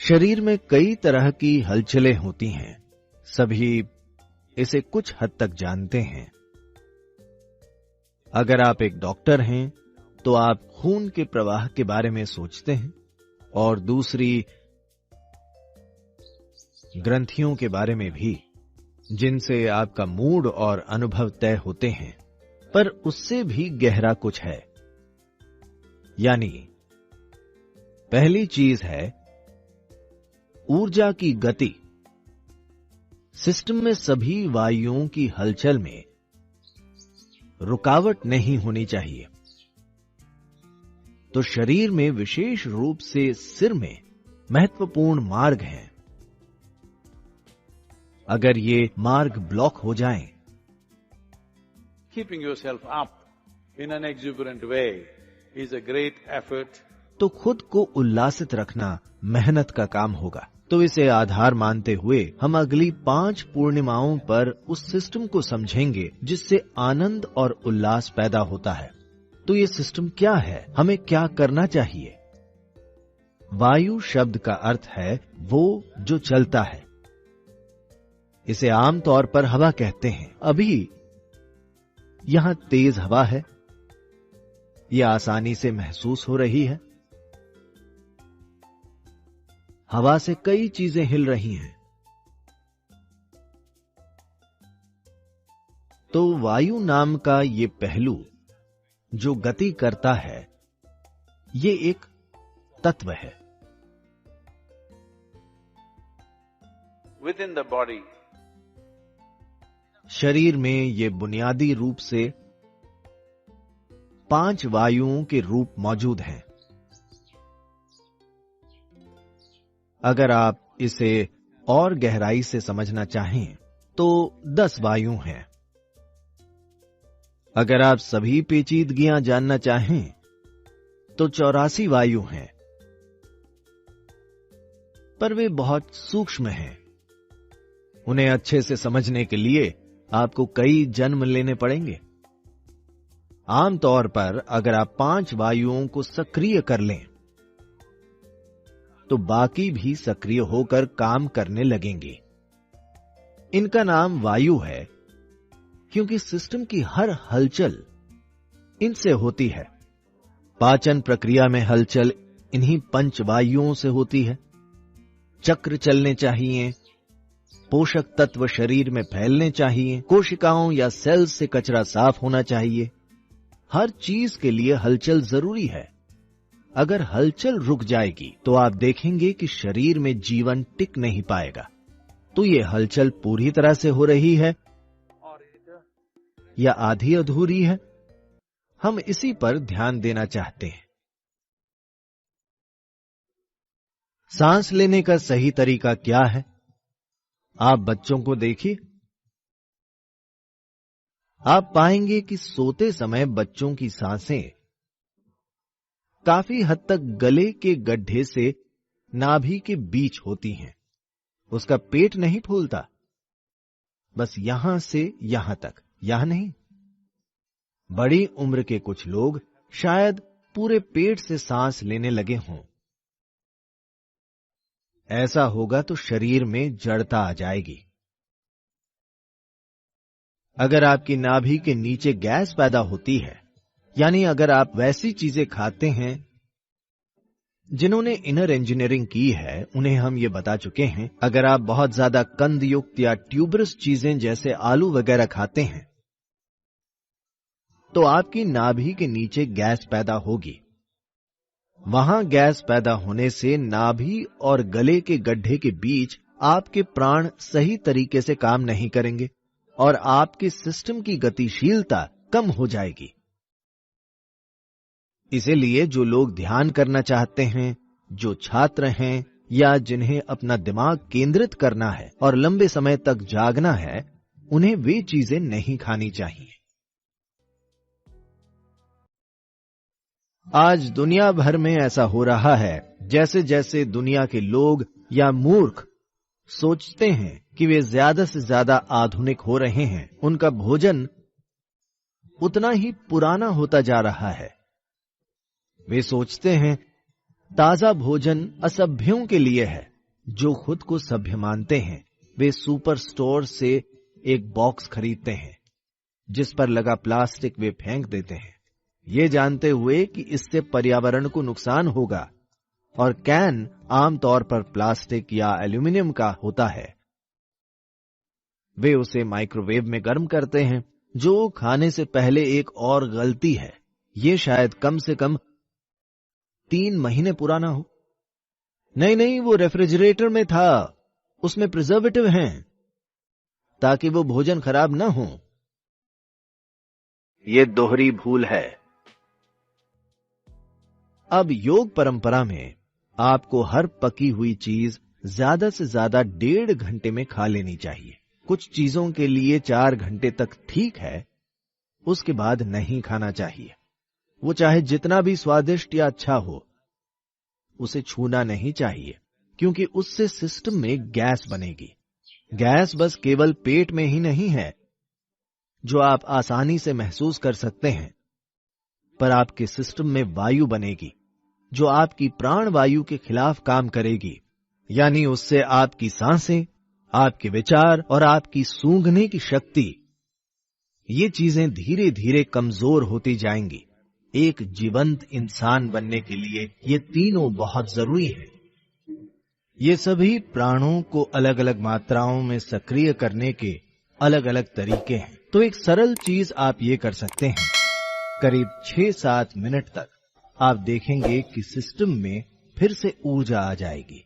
शरीर में कई तरह की हलचलें होती हैं। सभी इसे कुछ हद तक जानते हैं। अगर आप एक डॉक्टर हैं तो आप खून के प्रवाह के बारे में सोचते हैं और दूसरी ग्रंथियों के बारे में भी, जिनसे आपका मूड और अनुभव तय होते हैं। पर उससे भी गहरा कुछ है। यानी पहली चीज है ऊर्जा की गति। सिस्टम में सभी वायुओं की हलचल में रुकावट नहीं होनी चाहिए। तो शरीर में विशेष रूप से सिर में महत्वपूर्ण मार्ग हैं। अगर ये मार्ग ब्लॉक हो जाएं, keeping yourself up in an exuberant way is a great effort. तो खुद को उल्लासित रखना मेहनत का काम होगा। तो इसे आधार मानते हुए हम अगली 5 पूर्णिमाओं पर उस सिस्टम को समझेंगे जिससे आनंद और उल्लास पैदा होता है। तो ये सिस्टम क्या है, हमें क्या करना चाहिए? वायु शब्द का अर्थ है वो जो चलता है। इसे आमतौर पर हवा कहते हैं। अभी यहां तेज हवा है, यह आसानी से महसूस हो रही है। हवा से कई चीजें हिल रही हैं। तो वायु नाम का ये पहलू जो गति करता है, ये एक तत्व है। Within the body, शरीर में ये बुनियादी रूप से 5 वायुओं के रूप मौजूद हैं। अगर आप इसे और गहराई से समझना चाहें तो 10 वायु हैं। अगर आप सभी पेचीदगियां जानना चाहें तो 84 वायु हैं। पर वे बहुत सूक्ष्म हैं। उन्हें अच्छे से समझने के लिए आपको कई जन्म लेने पड़ेंगे। आमतौर पर अगर आप 5 वायुओं को सक्रिय कर लें तो बाकी भी सक्रिय होकर काम करने लगेंगे। इनका नाम वायु है क्योंकि सिस्टम की हर हलचल इनसे होती है। पाचन प्रक्रिया में हलचल इन्हीं 5 वायुओं से होती है। चक्र चलने चाहिए, पोषक तत्व शरीर में फैलने चाहिए, कोशिकाओं या सेल्स से कचरा साफ होना चाहिए। हर चीज के लिए हलचल जरूरी है। अगर हलचल रुक जाएगी तो आप देखेंगे कि शरीर में जीवन टिक नहीं पाएगा। तो ये हलचल पूरी तरह से हो रही है या आधी अधूरी है, हम इसी पर ध्यान देना चाहते हैं। सांस लेने का सही तरीका क्या है? आप बच्चों को देखिए। आप पाएंगे कि सोते समय बच्चों की सांसें काफी हद तक गले के गड्ढे से नाभि के बीच होती हैं। उसका पेट नहीं फूलता, बस यहां से यहां तक, यहां नहीं। बड़ी उम्र के कुछ लोग शायद पूरे पेट से सांस लेने लगे हों। ऐसा होगा तो शरीर में जड़ता आ जाएगी। अगर आपकी नाभि के नीचे गैस पैदा होती है, यानी अगर आप वैसी चीजें खाते हैं, जिन्होंने इनर इंजीनियरिंग की है, उन्हें हम ये बता चुके हैं। अगर आप बहुत ज्यादा कंद युक्त या ट्यूबरस चीजें जैसे आलू वगैरह खाते हैं, तो आपकी नाभि के नीचे गैस पैदा होगी। वहां गैस पैदा होने से नाभि और गले के गड्ढे के बीच आपके प्राण सही तरीके से काम नहीं करेंगे और आपके सिस्टम की गतिशीलता कम हो जाएगी। इसीलिए जो लोग ध्यान करना चाहते हैं, जो छात्र हैं या जिन्हें अपना दिमाग केंद्रित करना है और लंबे समय तक जागना है, उन्हें वे चीजें नहीं खानी चाहिए। आज दुनिया भर में ऐसा हो रहा है जैसे जैसे दुनिया के लोग या मूर्ख सोचते हैं कि वे ज्यादा से ज्यादा आधुनिक हो रहे हैं, उनका भोजन उतना ही पुराना होता जा रहा है। वे सोचते हैं ताजा भोजन असभ्यों के लिए है, जो खुद को सभ्य मानते हैं वे सुपर स्टोर से एक बॉक्स खरीदते हैं जिस पर लगा प्लास्टिक वे फेंक देते हैं, ये जानते हुए कि इससे पर्यावरण को नुकसान होगा, और कैन आमतौर पर प्लास्टिक या एल्यूमिनियम का होता है। वे उसे माइक्रोवेव में गर्म करते हैं, जो खाने से पहले एक और गलती है। ये शायद कम से कम 3 महीने पुराना हो। नहीं, वो रेफ्रिजरेटर में था, उसमें प्रिजर्वेटिव हैं ताकि वो भोजन खराब ना हो। ये दोहरी भूल है। अब योग परंपरा में आपको हर पकी हुई चीज ज्यादा से ज्यादा 1.5 घंटे में खा लेनी चाहिए। कुछ चीजों के लिए 4 घंटे तक ठीक है, उसके बाद नहीं खाना चाहिए। वो चाहे जितना भी स्वादिष्ट या अच्छा हो, उसे छूना नहीं चाहिए, क्योंकि उससे सिस्टम में गैस बनेगी। गैस बस केवल पेट में ही नहीं है, जो आप आसानी से महसूस कर सकते हैं, पर आपके सिस्टम में वायु बनेगी, जो आपकी प्राण वायु के खिलाफ काम करेगी। यानी उससे आपकी सांसें, आपके विचार और आपकी सूंघने की शक्ति, ये चीजें धीरे धीरे कमजोर होती जाएंगी। एक जीवंत इंसान बनने के लिए ये तीनों बहुत जरूरी है। ये सभी प्राणों को अलग अलग मात्राओं में सक्रिय करने के अलग अलग तरीके हैं। तो एक सरल चीज आप ये कर सकते हैं, करीब 6-7 मिनट तक आप देखेंगे कि सिस्टम में फिर से ऊर्जा आ जाएगी।